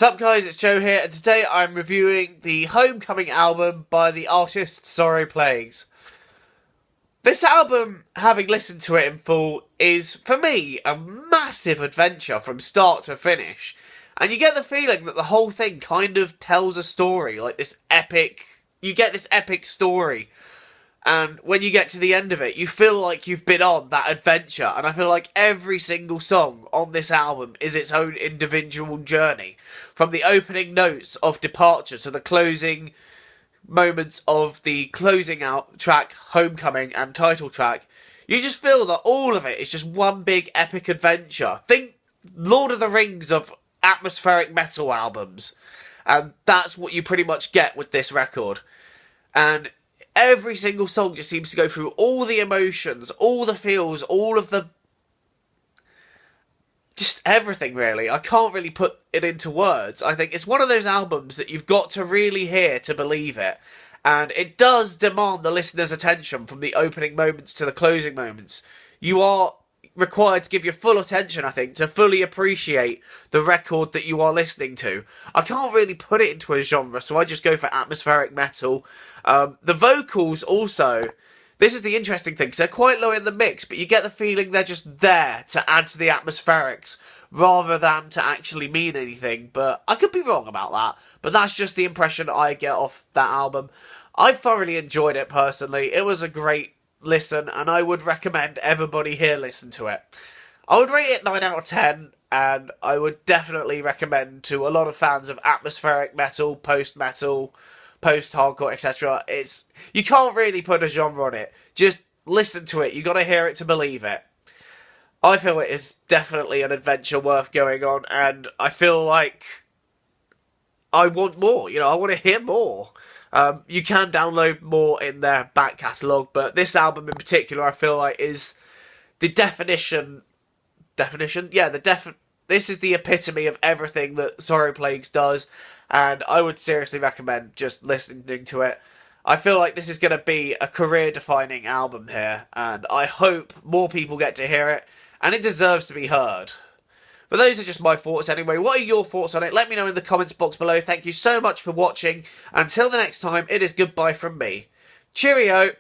Sup guys, it's Joe here, and today I'm reviewing the Homecoming album by the artist Sorry Plagues. This album, having listened to it in full, is, for me, a massive adventure from start to finish. And you get the feeling that the whole thing kind of tells a story, like this epic... You get this epic story. And when you get to the end of it, you feel like you've been on that adventure. And I feel like every single song on this album is its own individual journey. From the opening notes of Departure to the closing moments of the closing out track, Homecoming, and title track. You just feel that all of it is just one big epic adventure. Think Lord of the Rings of atmospheric metal albums. And that's what you pretty much get with this record. And every single song just seems to go through all the emotions, all the feels, all of the... just everything, really. I can't really put it into words. I think it's one of those albums that you've got to really hear to believe it. And it does demand the listener's attention from the opening moments to the closing moments. You are required to give your full attention, I think, to fully appreciate the record that you are listening to. I can't really put it into a genre, so I just go for atmospheric metal. The vocals also, this is the interesting thing, because they're quite low in the mix, but you get the feeling they're just there to add to the atmospherics, rather than to actually mean anything. But I could be wrong about that, but that's just the impression I get off that album. I thoroughly enjoyed it personally. It was a great listen, and I would recommend everybody here listen to it. I would rate it 9 out of 10, and I would definitely recommend to a lot of fans of atmospheric metal, post-metal, post-hardcore, etc. You can't really put a genre on it. Just listen to it. You got to hear it to believe it. I feel it is definitely an adventure worth going on, and I feel like I want more. I want to hear more. You can download more in their back catalogue, but this album in particular, I feel like, is the definition? Yeah, this is the epitome of everything that Sorry Plagues does, and I would seriously recommend just listening to it. I feel like this is going to be a career-defining album here, and I hope more people get to hear it, and it deserves to be heard. But those are just my thoughts anyway. What are your thoughts on it? Let me know in the comments box below. Thank you so much for watching. Until the next time, it is goodbye from me. Cheerio!